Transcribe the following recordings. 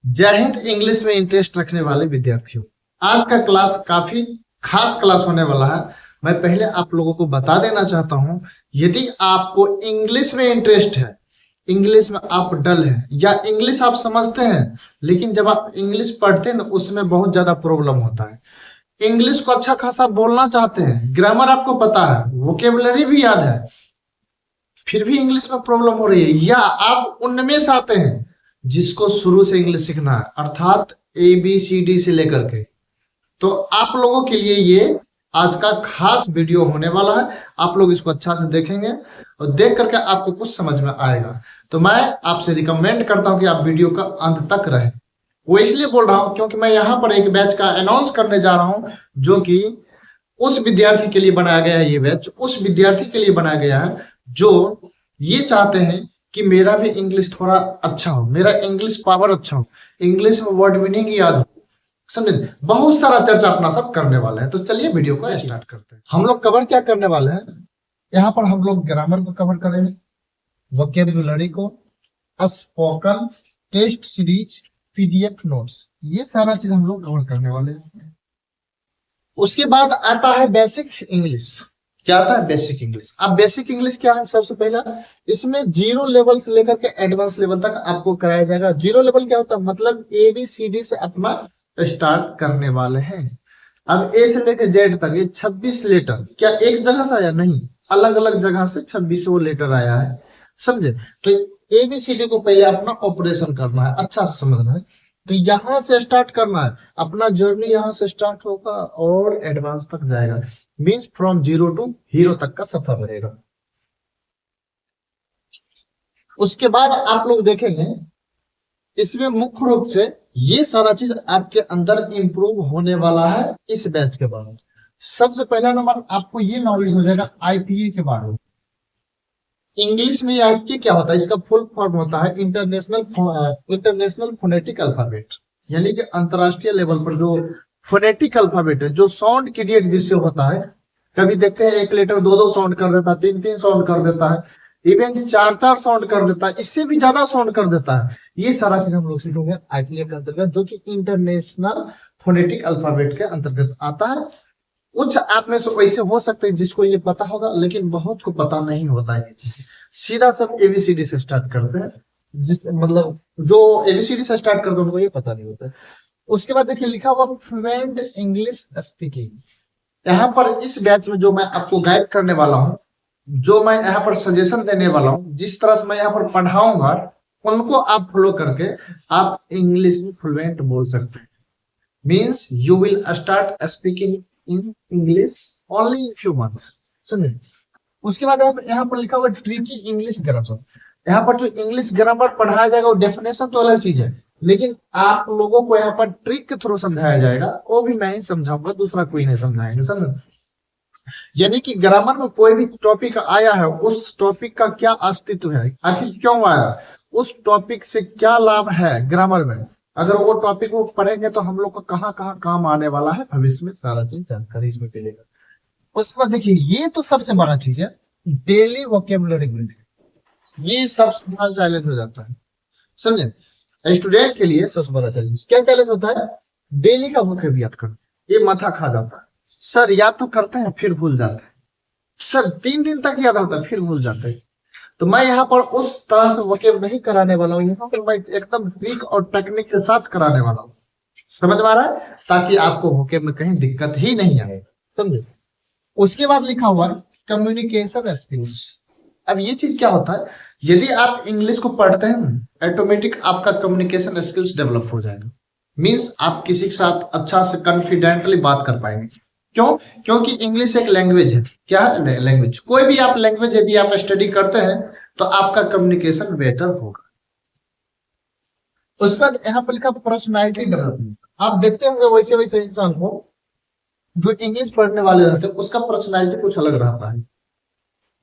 जय हिंद। इंग्लिश में इंटरेस्ट रखने वाले विद्यार्थियों, आज का क्लास काफी खास क्लास होने वाला है। मैं पहले आप लोगों को बता देना चाहता हूं, यदि आपको इंग्लिश में इंटरेस्ट है, इंग्लिश में आप डल हैं या इंग्लिश आप समझते हैं, लेकिन जब आप इंग्लिश पढ़ते हैं ना उसमें बहुत ज्यादा प्रॉब्लम होता है। इंग्लिश को अच्छा खासा बोलना चाहते हैं, ग्रामर आपको पता है, वोकेबलरी भी याद है, फिर भी इंग्लिश में प्रॉब्लम हो रही है, या आप उनमें से आते हैं जिसको शुरू से इंग्लिश सीखना है, अर्थात ABCD से लेकर के, तो आप लोगों के लिए ये आज का खास वीडियो होने वाला है। आप लोग इसको अच्छा से देखेंगे और देख करके आपको कुछ समझ में आएगा। तो मैं आपसे रिकमेंड करता हूं कि आप वीडियो का अंत तक रहें। वो इसलिए बोल रहा हूं क्योंकि मैं यहाँ पर एक बैच का अनाउंस करने जा रहा हूं, जो कि उस विद्यार्थी के लिए बनाया गया है। ये बैच उस विद्यार्थी के लिए बनाया गया है जो ये चाहते हैं कि मेरा भी इंग्लिश थोड़ा अच्छा हो, मेरा इंग्लिश पावर अच्छा हो, इंग्लिश में वर्ड मीनिंग याद हो, समझे। बहुत सारा चर्चा अपना सब करने वाला है। तो चलिए वीडियो को स्टार्ट करते हैं। हम लोग कवर क्या करने वाले हैं, यहाँ पर हम लोग ग्रामर को कवर करेंगे, वोकेबुलरी को, spoken, test series, PDF notes, ये सारा चीज हम लोग कवर करने वाले हैं। उसके बाद आता है बेसिक इंग्लिश। क्या आता है? Basic English. अब बेसिक इंग्लिश क्या है? सबसे पहला इसमें 0 लेवल से लेकर के एडवांस लेवल तक आपको कराया जाएगा। 0 लेवल क्या होता है? मतलब ABCD से अपना स्टार्ट करने वाले हैं। अब A से लेकर Z तक ये 26 लेटर क्या एक जगह से आया? नहीं, अलग अलग जगह से 26 लेटर आया है, समझे। तो ABCD को पहले अपना ऑपरेशन करना है, अच्छा से समझना है। तो यहां से स्टार्ट करना है, अपना जर्नी यहां से स्टार्ट होगा और एडवांस तक जाएगा। मींस फ्रॉम 0 टू हीरो तक का सफर रहेगा। उसके बाद आप लोग देखेंगे इसमें मुख्य रूप से ये सारा चीज आपके अंदर इंप्रूव होने वाला है इस बैच के बाद। सबसे पहला नंबर आपको ये नॉलेज हो जाएगा IPA के बारे में। इंग्लिश में IPA क्या होता है? इसका फुल फॉर्म होता है इंटरनेशनल फोनेटिक अल्फाबेट, यानी कि अंतरराष्ट्रीय लेवल पर जो फोनेटिक अल्फाबेट है, जो साउंड क्रिएट जिससे होता है। कभी देखते हैं एक लेटर 2-2 साउंड कर देता है, 3-3 साउंड कर देता है, इवन 4-4 साउंड कर देता है, इससे भी ज्यादा साउंड कर देता है। ये सारा चीज हम लोग सीखेंगे IPA के अंतर्गत, जो कि इंटरनेशनल फोनेटिक अल्फाबेट के अंतर्गत आता है। कुछ आप में से वैसे हो सकते हैं जिसको ये पता होगा, लेकिन बहुत को पता नहीं होता है ये चीज। सीधा सब ABCD से स्टार्ट करते हैं, जिस मतलब जो ABCD से स्टार्ट करते हैं उनको ये पता नहीं होता है। उसके बाद देखिए लिखा हुआ फ्लुएंट इंग्लिश स्पीकिंग। यहाँ पर इस बैच में जो मैं आपको गाइड करने वाला हूँ, जो मैं यहाँ पर सजेशन देने वाला हूँ, जिस तरह से मैं यहाँ पर पढ़ाऊंगा, उनको आप फॉलो करके आप इंग्लिश में फ्लुएंट बोल सकते हैं। Means you will start speaking in English only in few months, समझे। उसके बाद यहाँ पर लिखा हुआ ट्रिकी इंग्लिश ग्रामर। यहाँ पर जो इंग्लिश ग्रामर पढ़ाया जाएगा वो डेफिनेशन तो अलग चीज है, लेकिन आप लोगों को यहाँ पर ट्रिक के थ्रू समझाया जाएगा, वो भी मैं ही समझाऊंगा, दूसरा कोई नहीं समझाएंगे, समझ। यानी कि ग्रामर में कोई भी टॉपिक आया है, उस टॉपिक का क्या अस्तित्व है, आखिर क्यों आया, उस टॉपिक से क्या लाभ है ग्रामर में। अगर वो टॉपिक वो पढ़ेंगे तो हम लोग को कहाँ कहाँ काम आने वाला है भविष्य में, सारा चीज जानकारी इसमें मिलेगा। उसके बाद देखिए ये तो सबसे बड़ा चीज है, डेली वोकेबुलरी बिल्डिंग। ये सबसे बड़ा चैलेंज हो जाता है, समझे। स्टूडेंट के लिए सबसे बड़ा चैलेंज क्या चैलेंज होता है? डेली का वोकेब याद करना। ये माथा खा जाता है, सर याद तो करते हैं फिर भूल जाते हैं, सर 3 दिन तक याद होता है फिर भूल जाते हैं। तो मैं यहाँ पर उस तरह से वोकेब नहीं कराने वाला हूँ, यहाँ पर मैं एकदम ट्रिक और टेक्निक के साथ कराने वाला हूँ, समझ में आ रहा है, ताकि आपको वोकेब में कहीं दिक्कत ही नहीं आए, समझे। उसके बाद लिखा हुआ कम्युनिकेशन स्किल्स। अब ये चीज क्या होता है? यदि आप इंग्लिश को पढ़ते हैं, ऑटोमेटिक आपका कम्युनिकेशन स्किल्स डेवलप हो जाएगा। मींस आप किसी के साथ अच्छा से कॉन्फिडेंटली बात कर पाएंगे। क्यों? क्योंकि इंग्लिश एक लैंग्वेज है। क्या है? लैंग्वेज। कोई भी आप लैंग्वेज यदि आप स्टडी करते हैं तो आपका कम्युनिकेशन बेटर होगा। उसके बाद यहाँ पर लिखा पर्सनैलिटी डेवलपमेंट। आप देखते होंगे वैसे वैसे इंसान को जो इंग्लिश पढ़ने वाले रहते हैं उसका पर्सनैलिटी कुछ अलग रहता है।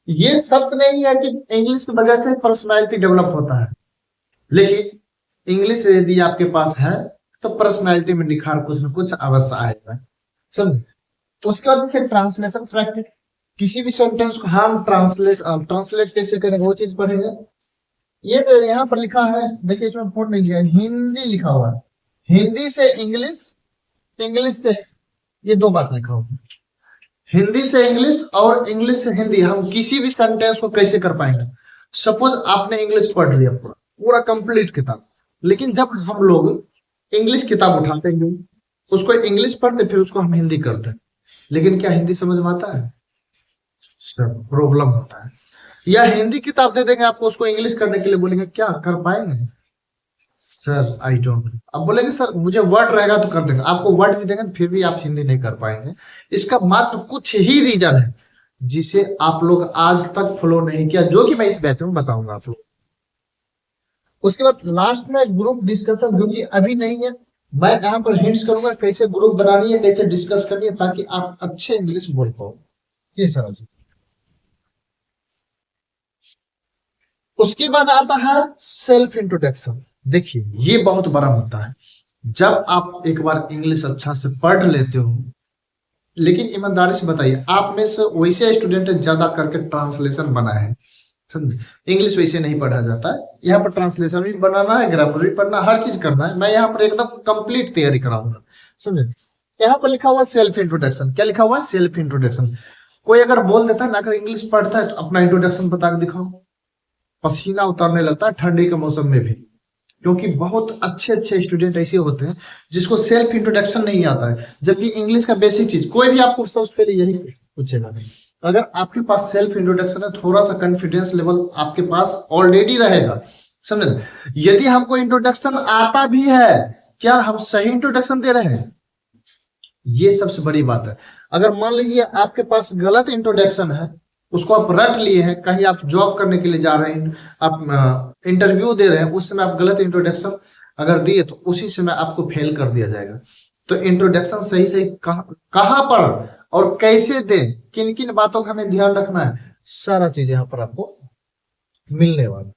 ये सत्य नहीं है कि इंग्लिश की वजह से पर्सनैलिटी डेवलप होता है, लेकिन इंग्लिश यदि आपके पास है तो पर्सनैलिटी में निखार कुछ न कुछ अवश्य आएगा, समझे। उसके बाद देखिए ट्रांसलेशन प्रैक्टिस। किसी भी सेंटेंस को हम ट्रांसलेट कैसे करेंगे वो चीज पढ़ेंगे। ये यहाँ पर लिखा है, देखिए इसमें फोन नहीं लिखा है, हिंदी लिखा हुआ है। हिंदी से इंग्लिश, इंग्लिश से, ये दो बात लिखा हुआ है। हिंदी से इंग्लिश और इंग्लिश से हिंदी, हम किसी भी सेंटेंस को कैसे कर पाएंगे? सपोज आपने इंग्लिश पढ़ लिया पूरा पूरा कंप्लीट किताब, लेकिन जब हम लोग इंग्लिश किताब उठाते हैं, उसको इंग्लिश पढ़ते फिर उसको हम हिंदी करते हैं, लेकिन क्या हिंदी समझ में आता है? प्रॉब्लम होता है। या हिंदी किताब दे देंगे आपको, उसको इंग्लिश करने के लिए बोलेंगे, क्या कर पाएंगे? Sir I don't. अब बोलेंगे सर मुझे वर्ड रहेगा तो कर देंगे, आपको वर्ड भी देंगे फिर भी आप हिंदी नहीं कर पाएंगे। इसका मात्र कुछ ही रीजन है जिसे आप लोग आज तक फॉलो नहीं किया, जो कि मैं इस बैच में बताऊंगा आप लोग। उसके बाद लास्ट में ग्रुप डिस्कशन, जो कि अभी नहीं है, मैं यहाँ पर हिंट्स करूंगा कैसे ग्रुप बनानी है, कैसे डिस्कस करनी है, ताकि आप अच्छे इंग्लिश बोल पाओ। ये सारा चीज। उसके बाद आता है सेल्फ इंट्रोडक्शन। देखिए ये बहुत बड़ा मुद्दा है। जब आप एक बार इंग्लिश अच्छा से पढ़ लेते हो, लेकिन ईमानदारी से बताइए, आप में से वैसे स्टूडेंट ज्यादा करके ट्रांसलेशन बनाए हैं, समझे? इंग्लिश वैसे नहीं पढ़ा जाता है, यहाँ पर ट्रांसलेशन भी बनाना है, ग्रामर भी पढ़ना, हर चीज करना है। मैं यहाँ पर एकदम कंप्लीट तैयारी कराऊंगा, समझे? यहाँ पर लिखा हुआ सेल्फ इंट्रोडक्शन। क्या लिखा हुआ है? Self introduction. कोई अगर बोल देता है ना, अगर इंग्लिश पढ़ता है तो अपना इंट्रोडक्शन बता के दिखाओ, पसीना उतरने लगता है ठंडी के मौसम में भी, क्योंकि बहुत अच्छे अच्छे स्टूडेंट ऐसे होते हैं जिसको सेल्फ इंट्रोडक्शन नहीं आता है, जबकि इंग्लिश का बेसिक चीज कोई भी आपको सबसे पहले यही पूछेगा। अगर आपके पास सेल्फ इंट्रोडक्शन है, थोड़ा सा कॉन्फिडेंस लेवल आपके पास ऑलरेडी रहेगा, समझे? यदि हमको इंट्रोडक्शन आता भी है, क्या हम सही इंट्रोडक्शन दे रहे हैं? ये सबसे बड़ी बात है। अगर मान लीजिए आपके पास गलत इंट्रोडक्शन है, उसको आप रट लिए हैं, कहीं आप जॉब करने के लिए जा रहे हैं, आप इंटरव्यू दे रहे हैं, उस समय आप गलत इंट्रोडक्शन अगर दिए तो उसी समय आपको फेल कर दिया जाएगा। तो इंट्रोडक्शन सही सही कहां पर और कैसे दें, किन किन बातों का हमें ध्यान रखना है, सारा चीज यहाँ पर आपको मिलने वाला।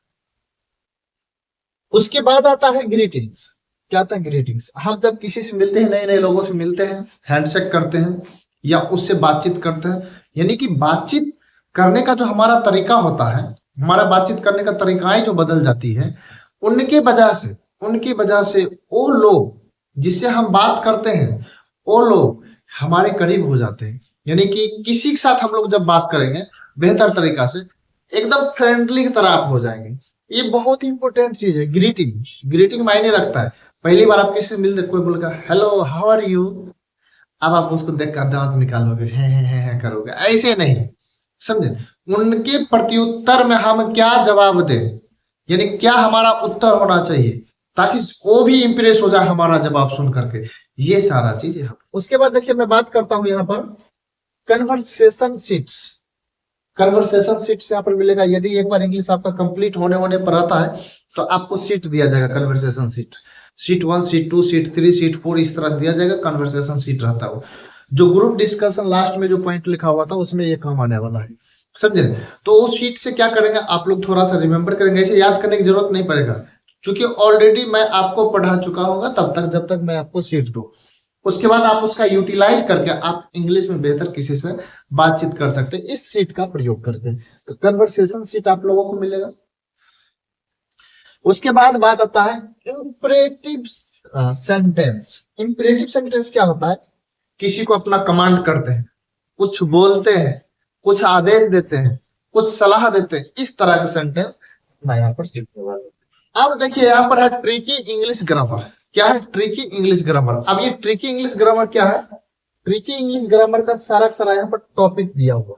उसके बाद आता है ग्रीटिंग्स। क्या आता है? ग्रीटिंग्स। हम जब किसी से मिलते हैं, नए नए लोगों से मिलते हैं, हैंडशेक करते हैं या उससे बातचीत करते हैं, यानी कि बातचीत करने का जो हमारा तरीका होता है, हमारा बातचीत करने का तरीकाएं जो बदल जाती है, उनके वजह से वो लोग जिससे हम बात करते हैं, वो लोग हमारे करीब हो जाते हैं। यानी कि किसी के साथ हम लोग जब बात करेंगे बेहतर तरीका से, एकदम फ्रेंडली की तरह आप हो जाएंगे। ये बहुत ही इंपॉर्टेंट चीज है। ग्रीटिंग मायने रखता है। पहली बार आप किसी से मिलते, कोई बोलेगा हेलो हाउ आर यू, अब आप उसको देख कर दांत निकालोगे, है करोगे, ऐसे नहीं, समझे? उनके प्रत्युत्तर में हम क्या जवाब दें, यानी क्या हमारा उत्तर होना चाहिए, ताकि वो भी इंप्रेस हो जाए हमारा जवाब सुन करके। ये सारा चीज है। उसके बाद देखिए मैं बात करता हूं यहाँ पर कन्वर्सेशन शीट्स। कन्वर्सेशन शीट्स यहाँ पर मिलेगा। यदि एक बार इंग्लिश आपका कंप्लीट होने पर आता है तो आपको सीट दिया जाएगा, conversation sheet. Sheet 1, sheet 2, sheet 3, sheet 4 इस तरह से दिया जाएगा, कन्वर्सेशन शीट रहता है। जो ग्रुप डिस्कशन लास्ट में जो पॉइंट लिखा हुआ था उसमें ये काम आने वाला है, समझे? तो उस शीट से क्या करेंगे आप लोग, थोड़ा सा रिमेंबर करेंगे, ऐसे याद करने की जरूरत नहीं पड़ेगा, क्योंकि ऑलरेडी मैं आपको पढ़ा चुका होगा तब तक, जब तक मैं आपको शीट दूं। उसके बाद आप उसका यूटिलाइज करके आप इंग्लिश में बेहतर किसी से बातचीत कर सकते हैं इस शीट का प्रयोग करके। तो कन्वर्सेशन शीट आप लोगों को मिलेगा। उसके बाद बात आता है इंपरेटिव सेंटेंस। इंपरेटिव सेंटेंस क्या होता है? किसी को अपना कमांड करते हैं, कुछ बोलते हैं, कुछ आदेश देते हैं, कुछ सलाह देते हैं, इस तरह के सेंटेंस मैं यहाँ पर सीखने वाला हूं। अब देखिए यहाँ पर है ट्रिकी इंग्लिश ग्रामर। क्या है? Tricky English grammar. अब ये ट्रिकी इंग्लिश ग्रामर क्या है? ट्रिकी इंग्लिश ग्रामर का सारा यहाँ पर टॉपिक दिया हुआ,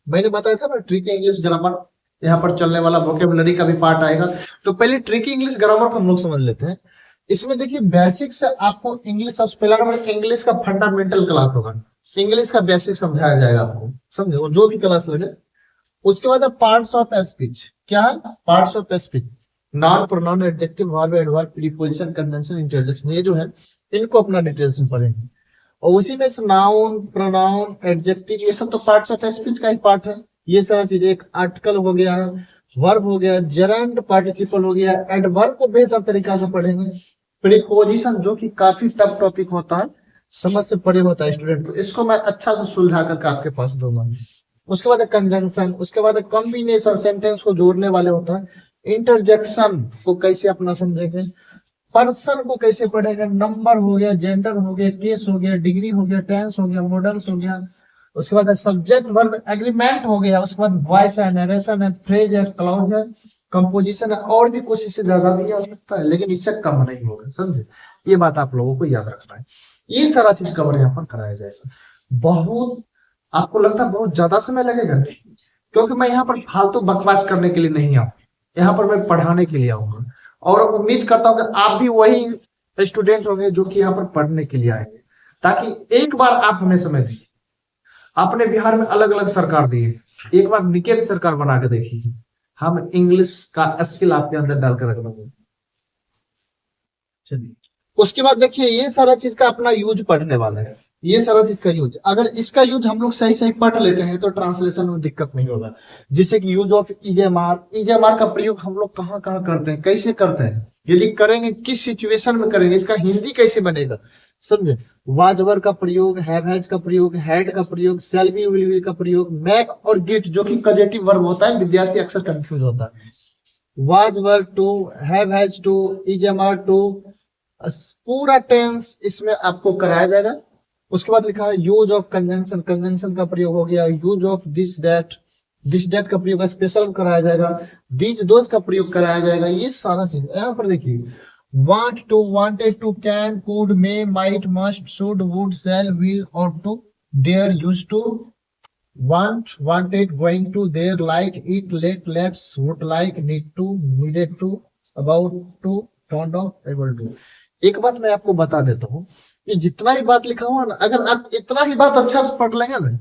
मैंने बताया था ना, ट्रिकी इंग्लिश ग्रामर यहाँ पर चलने वाला वोकेबुलरी का भी पार्ट आएगा। तो पहले ट्रिकी इंग्लिश ग्रामर को हम लोग समझ लेते हैं। इसमें देखिए बेसिक से आपको इंग्लिश, सबसे पहला नंबर इंग्लिश का फंडामेंटल क्लास होगा, इंग्लिश का बेसिक समझाया जाएगा आपको, समझे? वो जो भी क्लास लगे। उसके बाद पार्ट्स ऑफ स्पीच। क्या है? Parts of speech. Noun, pronoun, adjective, verb, adverb, preposition, conjunction, interjection, ये जो है इनको अपना डिटेल्स में पढ़ेंगे। और उसी में से नाउन, प्रोनाउन, एडजेक्टिव, ये सब तो पार्ट्स ऑफ स्पीच का ही पार्ट है। ये सारा चीज, एक आर्टिकल हो गया, वर्ब हो गया, जरंड पार्टिसिपल हो गया, एडवर्ब को बेहतर तरीका से पढ़ेंगे। प्रीपोजिशन जो कि काफी टफ टॉपिक होता है, समझ से परे होता है स्टूडेंट को, इसको मैं अच्छा से सुलझा करके आपके पास दूंगा। उसके बाद कंजंक्शन, उसके बाद कॉम्बिनेशन, सेंटेंस को जोड़ने वाले होता है, इंटरजेक्शन को कैसे अपना समझेंगे, पर्सन को कैसे पढ़ेगा, नंबर हो गया, जेंडर हो गया, केस हो गया, डिग्री हो गया, टेंस हो गया, मॉडल्स हो गया, उसके बाद सब्जेक्ट वर्ब एग्रीमेंट हो गया, उसके बाद वॉइस है, नरेशन है, फ्रेज है, क्लॉज है, कंपोजिशन है, और भी कुछ इससे ज्यादा भी आ सकता है, लेकिन इससे कम नहीं होगा, समझे। ये बात आप लोगों को याद रखना है। ये सारा चीज कवर यहाँ पर कराया जाएगा। बहुत आपको लगता है बहुत ज्यादा समय लगेगा, नहीं, क्योंकि मैं यहाँ पर फालतू बकवास करने के लिए नहीं आऊँ, यहाँ पर मैं पढ़ाने के लिए आऊंगा। और उम्मीद करता हूँ कि आप भी वही स्टूडेंट होंगे जो कि यहाँ पर पढ़ने के लिए आएंगे, ताकि एक बार आप हमें समय दीजिए। अपने बिहार में अलग अलग सरकार दी है, एक बार निकेत सरकार बना के देखिए, हम इंग्लिश का स्किल आपके अंदर डालकर रख देंगे। चलिए, उसके बाद देखिए ये सारा चीज का अपना यूज पढ़ने वाला है। ये सारा चीज का यूज, अगर इसका यूज हम लोग सही सही पढ़ लेते हैं तो ट्रांसलेशन में दिक्कत नहीं होगा। जैसे कि यूज ऑफ ईजेएमआर, ईजेएमआर का प्रयोग हम लोग कहाँ कहाँ करते हैं, कैसे करते हैं, यदि करेंगे किस सिचुएशन में करेंगे, इसका हिंदी कैसे बनेगा, समझे। वाज वर का प्रयोग, हैव हैज का प्रयोग, हैड का प्रयोग, शैल बी विल बी का प्रयोग, मैक और गेट जो कि पॉजिटिव वर्ब होता है, विद्यार्थी अक्सर कंफ्यूज होता है। Was were to, have has to, is am are to, पूरा टेंस इसमें आपको कराया जाएगा। उसके बाद लिखा है यूज ऑफ कंजंक्शन, कंजंक्शन का प्रयोग हो गया, यूज ऑफ दिस डेट का प्रयोग स्पेशल में कराया जाएगा, दीज दोज का प्रयोग कराया जाएगा। ये सारा चीज यहाँ पर देखिए, want to, wanted to, can, could, may, might, must, should, would, shall, will, ought to, dare, use to, want, wanted, going to, there, like, it, let, let's, would like, need to, needed to, about to, fond of, able to. एक बात मैं आपको बता देता हूँ, ये जितना भी बात लिखा हुआ ना, अगर आप इतना ही बात अच्छा से पढ़ लेंगे ना,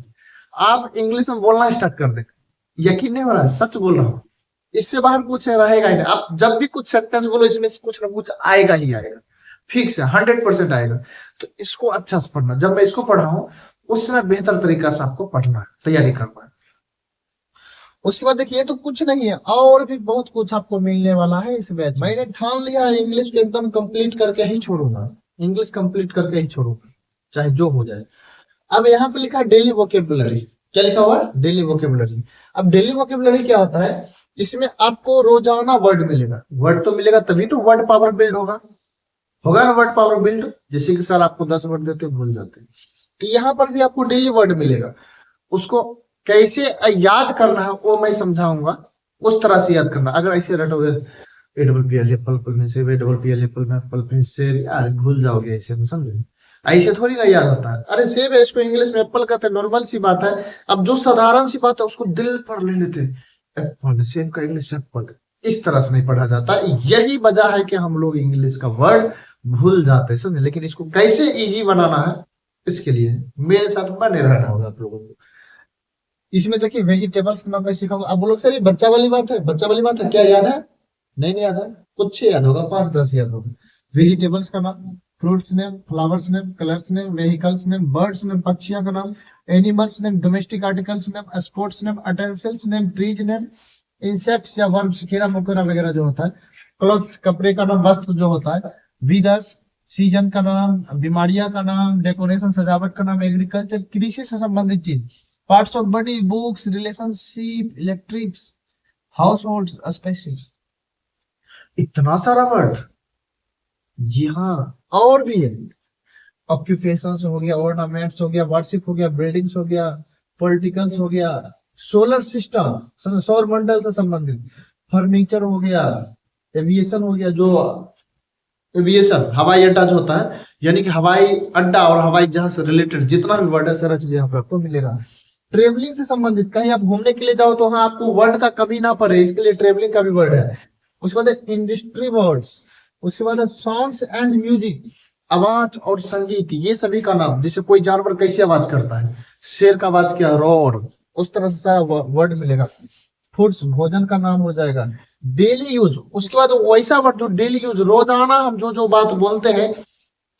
आप इंग्लिश में बोलना स्टार्ट कर देंगे। यकीन नहीं हो रहा है, सच बोल रहा हूँ, इससे बाहर कुछ रहेगा ही नहीं। आप जब भी कुछ सेंटेंस बोलो, इसमें से कुछ ना कुछ आएगा ही आएगा, फिक्स है, 100% आएगा। तो इसको अच्छा से पढ़ना, जब मैं इसको पढ़ रहा हूँ उस समय बेहतर तरीका से आपको पढ़ना है, तैयारी करना है। उसके बाद देखिए, तो कुछ नहीं है, और भी बहुत कुछ आपको मिलने वाला है इस बैच। मैंने ठान लिया है इंग्लिश को एकदम कंप्लीट करके ही छोड़ूंगा, इंग्लिश कंप्लीट करके ही छोड़ूंगा, चाहे जो हो जाए। अब यहाँ पे लिखा है डेली वोकेबुलरी, क्या लिखा हुआ है, डेली वोकेबुलरी। अब डेली वोकेबुलरी क्या होता है, इसमें आपको रोजाना वर्ड मिलेगा, वर्ड तो मिलेगा तभी तो वर्ड पावर बिल्ड होगा, होगा ना वर्ड पावर बिल्ड। जैसे कि सर आपको 10 वर्ड देते भूल जाते हैं, तो यहाँ पर भी आपको डेली वर्ड मिलेगा, उसको कैसे याद करना है वो मैं समझाऊंगा, उस तरह से याद करना। अगर ऐसे रटोगे A double P L apple, पल में से, A double P L apple में, पल में से, यार भूल जाओगे ऐसे में, समझे। ऐसे थोड़ी ना याद होता है। अरे सेब है, इसको इंग्लिश में एप्पल कहते हैं, नॉर्मल सी बात है। अब जो साधारण सी बात है उसको दिल पर ले लेते, एप्पल, सेब का इंग्लिश एप्पल, इस तरह से नहीं पढ़ा जाता। यही वजह है कि हम लोग इंग्लिश का वर्ड भूल जाते हैं, समझे। लेकिन इसको कैसे इजी बनाना है, इसके लिए मेरे साथ बने रहना होगा आप लोगों को। इसमें देखिए वेजिटेबल्स का नाम मैं सिखाऊंगा। अब बोलोगे सर ये बच्चा वाली बात है, बच्चा वाली बात है, क्या याद है, नहीं नहीं याद है, कुछ याद होगा, 5-10 याद होगा। वेजिटेबल्स का नाम, fruits name, flowers name, colours name, vehicles name, birds name, पक्षियों का नाम, animals name, domestic articles name, sports name, utensils name, trees name, insects या वर्म्स, कीड़ा मकोड़ा वगैरह जो होता है, क्लॉथ्स, कपड़े का नाम, वस्त्र जो होता है, विदर्स, सीजन का नाम, बीमारियां का नाम, डेकोरेशन सजावट का नाम, एग्रीकल्चर कृषि से संबंधित चीज, parts of body, books, relationship, electrics, household species. इतना सारा वर्ड, जी हाँ, और भी है। ऑक्यूपेशंस हो गया, ऑर्नामेंट्स हो गया, वार्षिक हो गया, बिल्डिंग्स हो गया, पॉलिटिकल्स हो गया, सोलर सिस्टम, सौर मंडल से संबंधित, फर्नीचर हो गया, एविएशन हो गया, जो एविएशन हवाई अड्डा जो होता है, यानी कि हवाई अड्डा और हवाई जहाज से रिलेटेड जितना भी वर्ड है सारा चीज यहाँ पे आपको मिलेगा। ट्रेवलिंग से संबंधित, कहीं आप घूमने के लिए जाओ तो हाँ आपको वर्ड का कमी ना पड़े, इसके लिए ट्रेवलिंग का भी वर्ड है। उसके बाद इंडस्ट्री वर्ड्स, उसके बाद साउंड्स एंड म्यूजिक, आवाज और संगीत, ये सभी का नाम। जैसे कोई जानवर कैसे आवाज करता है, शेर का आवाज क्या, रोर, उस तरह से सारा वर्ड मिलेगा। फूड्स, भोजन का नाम हो जाएगा। डेली यूज, उसके बाद वैसा वर्ड जो डेली यूज, रोजाना हम जो जो बात बोलते हैं,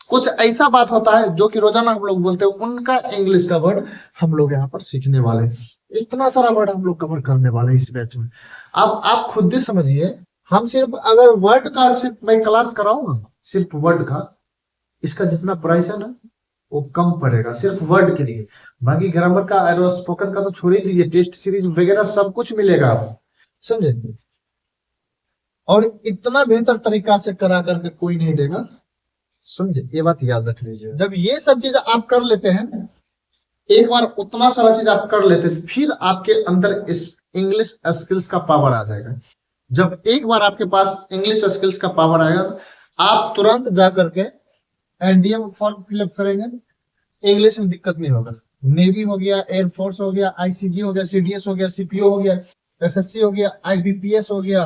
कुछ ऐसा बात होता है जो कि रोजाना हम लोग बोलते हैं, उनका इंग्लिश का वर्ड हम लोग यहाँ पर सीखने वाले हैं। इतना सारा वर्ड हम लोग कवर करने वाले हैं इस बैच में। अब आप खुद ही समझिए, हम सिर्फ अगर वर्ड का सिर्फ मैं क्लास कराऊंगा, सिर्फ वर्ड का, इसका जितना प्राइस है ना वो कम पड़ेगा सिर्फ वर्ड के लिए। बाकी ग्रामर का और स्पोकन का तो छोड़ ही दीजिए, टेस्ट सीरीज वगैरह सब कुछ मिलेगा आपको, समझे। और इतना बेहतर तरीका से करा करके कोई नहीं देगा, समझे, ये बात याद रख लीजिए। जब ये सब चीज आप कर लेते हैं, एक बार उतना सारा चीज आप कर लेते हैं, फिर आपके अंदर इस इंग्लिश स्किल्स का पावर आ जाएगा। जब एक बार आपके पास इंग्लिश स्किल्स का पावर आएगा, आप तुरंत जा करके एनडीए में फॉर्म फिलअप करेंगे, इंग्लिश में दिक्कत नहीं होगा। नेवी हो गया, एयरफोर्स हो गया, आईसीजी हो गया, सीडीएस हो गया, सीपीओ हो गया, एसएससी हो गया, आईबीपीएस हो गया,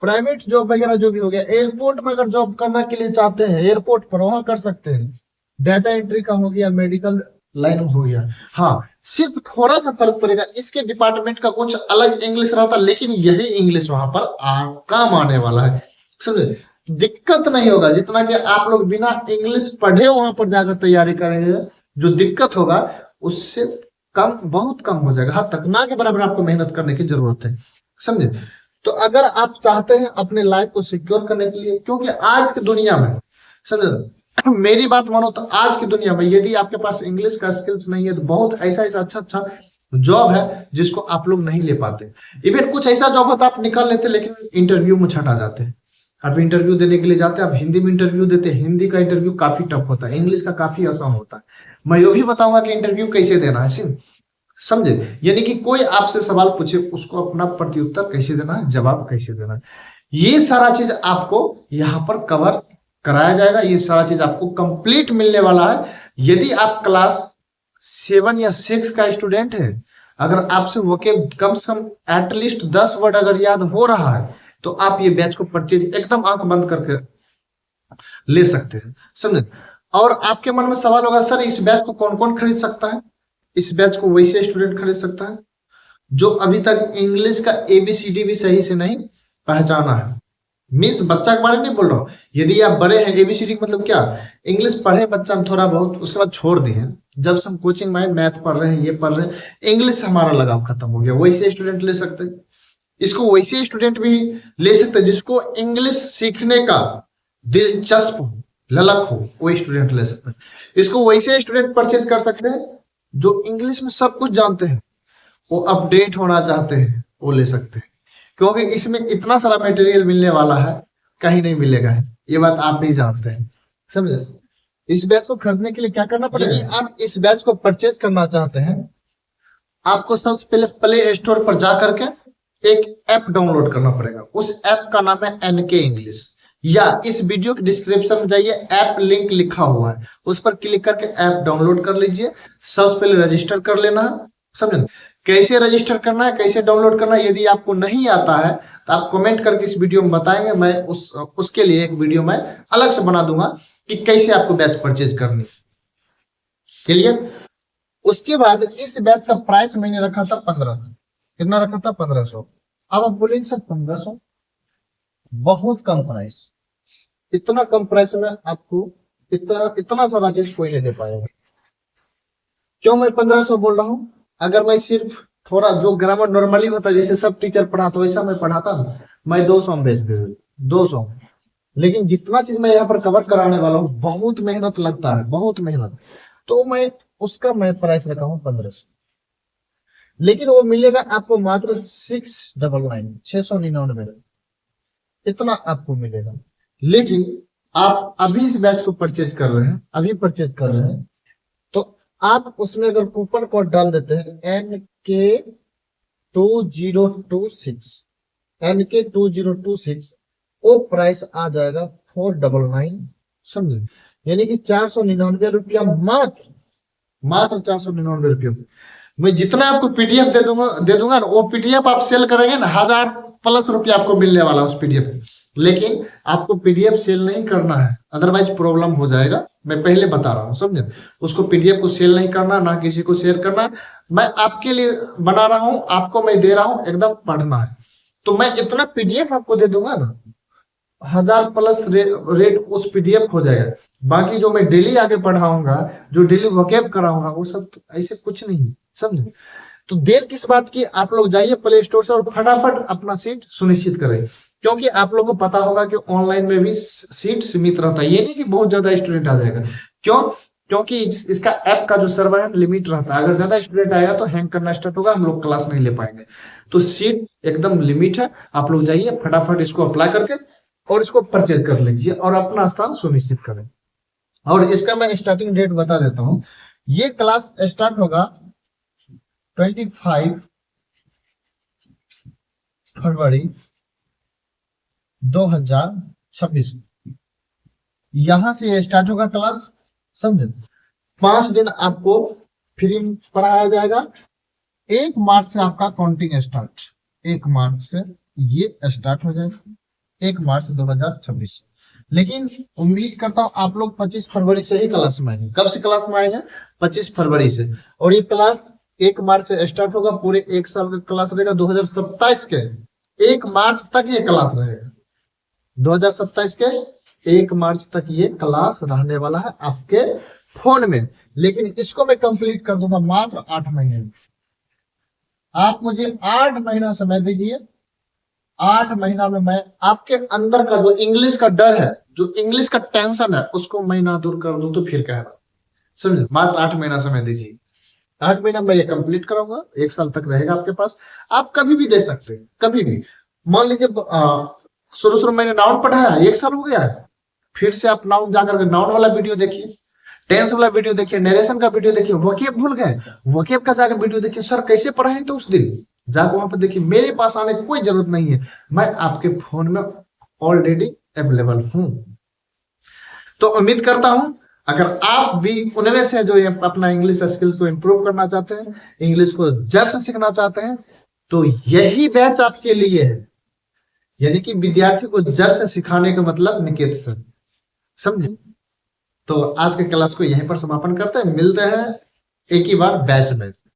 प्राइवेट जॉब वगैरह जो भी हो गया, एयरपोर्ट में अगर जॉब करने के लिए चाहते हैं, एयरपोर्ट पर वहां कर सकते हैं। डाटा एंट्री का हो गया, मेडिकल लाइन हो गया। हाँ, सिर्फ थोड़ा सा फर्क पड़ेगा, इसके डिपार्टमेंट का कुछ अलग इंग्लिश रहता, लेकिन यही इंग्लिश वहां पर काम आने वाला है, समझे। दिक्कत नहीं होगा, जितना कि आप लोग बिना इंग्लिश पढ़े वहां पर जाकर तैयारी करेंगे, जो दिक्कत होगा उससे कम, बहुत कम हो जाएगा। हाँ, तक ना के बराबर आपको मेहनत करने की जरूरत है, समझे। तो अगर आप चाहते हैं अपने लाइफ को सिक्योर करने के लिए, क्योंकि आज की दुनिया में, समझे, मेरी बात मानो तो आज की दुनिया में यदि आपके पास इंग्लिश का स्किल्स नहीं है तो बहुत ऐसा ऐसा अच्छा जॉब है जिसको आप लोग नहीं ले पाते। इवन कुछ ऐसा जॉब होता है आप निकाल लेते, लेकिन इंटरव्यू में छटा जाते हैं। आप इंटरव्यू देने के लिए जाते हैं, आप हिंदी में इंटरव्यू देते हैं, हिंदी का इंटरव्यू काफी टफ होता है, इंग्लिश का काफी आसान होता है। मैं ये भी बताऊंगा कि इंटरव्यू कैसे देना है, समझे। यानी कि कोई आपसे सवाल पूछे, उसको अपना प्रत्युत्तर कैसे देना है, जवाब कैसे देना है, ये सारा चीज आपको यहाँ पर कवर कराया जाएगा। ये सारा चीज आपको कंप्लीट मिलने वाला है। यदि आप क्लास 7 या 6 का स्टूडेंट है, अगर आपसे वोकेब कम से कम एटलीस्ट 10 वर्ड अगर याद हो रहा है, तो आप ये बैच को परचेज एकदम आंख बंद करके ले सकते हैं, समझे। और आपके मन में सवाल होगा, सर इस बैच को कौन कौन खरीद सकता है? इस बैच को वैसे स्टूडेंट खरीद सकता है जो अभी तक इंग्लिश का एबीसीडी भी सही से नहीं पहचाना है। मीन्स बच्चा के बारे में नहीं बोल रहा हूं, यदि आप बड़े हैं, एबीसीडी का मतलब क्या, इंग्लिश पढ़े बच्चा हम थोड़ा बहुत, उसके बाद छोड़ दिए, जब से हम कोचिंग में मैथ पढ़ रहे हैं, ये पढ़ रहे हैं, इंग्लिश से हमारा लगाव खत्म हो गया, वैसे स्टूडेंट ले सकते हैं। इसको वैसे स्टूडेंट भी ले सकते हैं जिसको इंग्लिश सीखने का दिलचस्प हो, ललक हो, वो स्टूडेंट ले सकते हैं। इसको वैसे स्टूडेंट परचेज कर सकते हैं जो इंग्लिश में सब कुछ जानते हैं, वो अपडेट होना चाहते हैं, वो ले सकते हैं, क्योंकि इसमें इतना सारा मटेरियल मिलने वाला है, कहीं नहीं मिलेगा है, ये बात आप भी जानते हैं, समझे। इस बैच को खरीदने के लिए क्या करना पड़ेगा? यदि आप इस बैच को परचेज करना चाहते हैं, आपको सबसे पहले प्ले स्टोर पर जाकर के एक ऐप डाउनलोड करना पड़ेगा। उस ऐप का नाम है एनके इंग्लिश, या इस वीडियो के डिस्क्रिप्शन में जाइए, ऐप लिंक लिखा हुआ है, उस पर क्लिक करके ऐप डाउनलोड कर लीजिए। सबसे पहले रजिस्टर कर लेना है, समझे। कैसे रजिस्टर करना है, कैसे डाउनलोड करना है, यदि आपको नहीं आता है तो आप कमेंट करके इस वीडियो में बताएंगे, मैं उसके लिए एक वीडियो मैं अलग से बना दूंगा कि कैसे आपको बैच परचेज करनी, क्लियर। उसके बाद इस बैच का प्राइस मैंने रखा था 1500। कितना रखा था? 1500। अब आप बोलेंगे सर 1500 बहुत कम प्राइस, इतना कम प्राइस में आपको इतना सारा चीज कोई नहीं दे पाएगा। क्यों मैं 1500 बोल रहा हूं? अगर मैं सिर्फ थोड़ा जो ग्रामर नॉर्मली होता है, जैसे सब टीचर पढ़ाता वैसा मैं पढ़ाता ना, मैं 200 में बेच दे, 200। लेकिन जितना चीज मैं यहाँ पर कवर कराने वाला हूँ, बहुत मेहनत लगता है, बहुत मेहनत, तो मैं उसका मैं प्राइस रखा हूँ 1500। लेकिन वो मिलेगा आपको मात्र 699, इतना आपको मिलेगा। लेकिन आप अभी इस बैच को परचेज कर रहे हैं, अभी परचेज कर रहे हैं, तो आप उसमें अगर कूपन कोड डाल देते हैं NK2026, NK2026, वो प्राइस आ जाएगा 499, समझे। यानी कि 499 रुपया, मात्र 499 रुपया। मैं जितना आपको पीडीएफ दे दूंगा ना, वो पीडीएफ आप सेल करेंगे ना, 1000+ रुपया आपको मिलने वाला उस पीडीएफ। लेकिन आपको पीडीएफ सेल नहीं करना है, अदरवाइज प्रॉब्लम हो जाएगा, मैं पहले बता रहा हूँ, समझे। उसको पीडीएफ को सेल नहीं करना, ना किसी को शेयर करना, मैं आपके लिए बना रहा हूँ, आपको मैं दे रहा हूँ, एकदम पढ़ना है। तो मैं इतना पीडीएफ आपको दे दूंगा ना, 1000+ रेट उस पीडीएफ हो जाएगा। बाकी जो मैं डेली आगे पढ़ाऊंगा, जो डेली वोकैब कराऊंगा, वो सब तो ऐसे कुछ नहीं, समझे। तो देर किस बात की, आप लोग जाइए प्ले स्टोर से और फटाफट अपना सीट सुनिश्चित करें, क्योंकि आप लोगों को पता होगा कि ऑनलाइन में भी सीट सीमित रहता है, ये नहीं कि बहुत ज्यादा स्टूडेंट आ जाएगा। क्यों? क्योंकि इसका ऐप का जो सर्वर है लिमिट रहता है, अगर ज्यादा स्टूडेंट आएगा तो हैंग करना स्टार्ट होगा, हम लोग क्लास नहीं ले पाएंगे। तो सीट एकदम लिमिट है, आप लोग जाइए फटाफट इसको अप्लाई करके और इसको परचेज कर लीजिए और अपना स्थान सुनिश्चित करें। और इसका मैं स्टार्टिंग डेट बता देता हूं। ये क्लास स्टार्ट होगा 25 फरवरी 2026, यहां से ये स्टार्ट होगा क्लास, समझे। 5 दिन आपको फ्री में पढ़ाया जाएगा। 1 मार्च से आपका काउंटिंग स्टार्ट, 1 मार्च से ये स्टार्ट हो जाएगा, 1 मार्च 2026। लेकिन उम्मीद करता हूं आप लोग 25 फरवरी से ही क्लास में आएंगे। कब से क्लास में आएंगे? 25 फरवरी से। और ये क्लास 1 मार्च से स्टार्ट होगा, पूरे 1 साल का क्लास रहेगा। 2027 के 1 मार्च तक ये क्लास रहेगा। 2027 के 1 मार्च तक ये क्लास रहने वाला है आपके फोन में। लेकिन इसको मैं कंप्लीट कर दूंगा मात्र 8 महीने में। आप मुझे 8 महीना समय दीजिए। 8 महीना में मैं आपके अंदर का जो इंग्लिश का डर है, जो इंग्लिश का टेंशन है, उसको मैं ना दूर कर दूं तो फिर कह रहा हूं, समझे। मात्र 8 महीना समय दीजिए। 8 महीना में ये कंप्लीट कराऊंगा, 1 साल तक रहेगा आपके पास। आप कभी भी दे सकते हैं, कभी भी। मान लीजिए शुरू मैंने नाउन पढ़ाया, 1 साल हो गया है, फिर से आप नाउन जाकर के नाउन वाला वीडियो देखिए, टेंस वाला वीडियो देखिए, नरेशन का वीडियो देखिए। वोकेब भूल गए, वोकेब का जाकर वीडियो देखिए। सर कैसे पढ़ाए तो उस दिन जाकर वहां पर देखिए। मेरे पास आने की कोई जरूरत नहीं है, मैं आपके फोन में ऑलरेडी अवेलेबल हूं। तो उम्मीद करता हूं अगर आप भी उनमें से जो अपना इंग्लिश स्किल्स को इंप्रूव करना चाहते हैं, इंग्लिश को जड़ से सीखना चाहते हैं, तो यही बैच आपके लिए है। यानी कि विद्यार्थी को जड़ से सिखाने का मतलब निकेत सर, समझे। तो आज के क्लास को यहीं पर समापन करते हैं। मिलते हैं एक ही बार बैच में।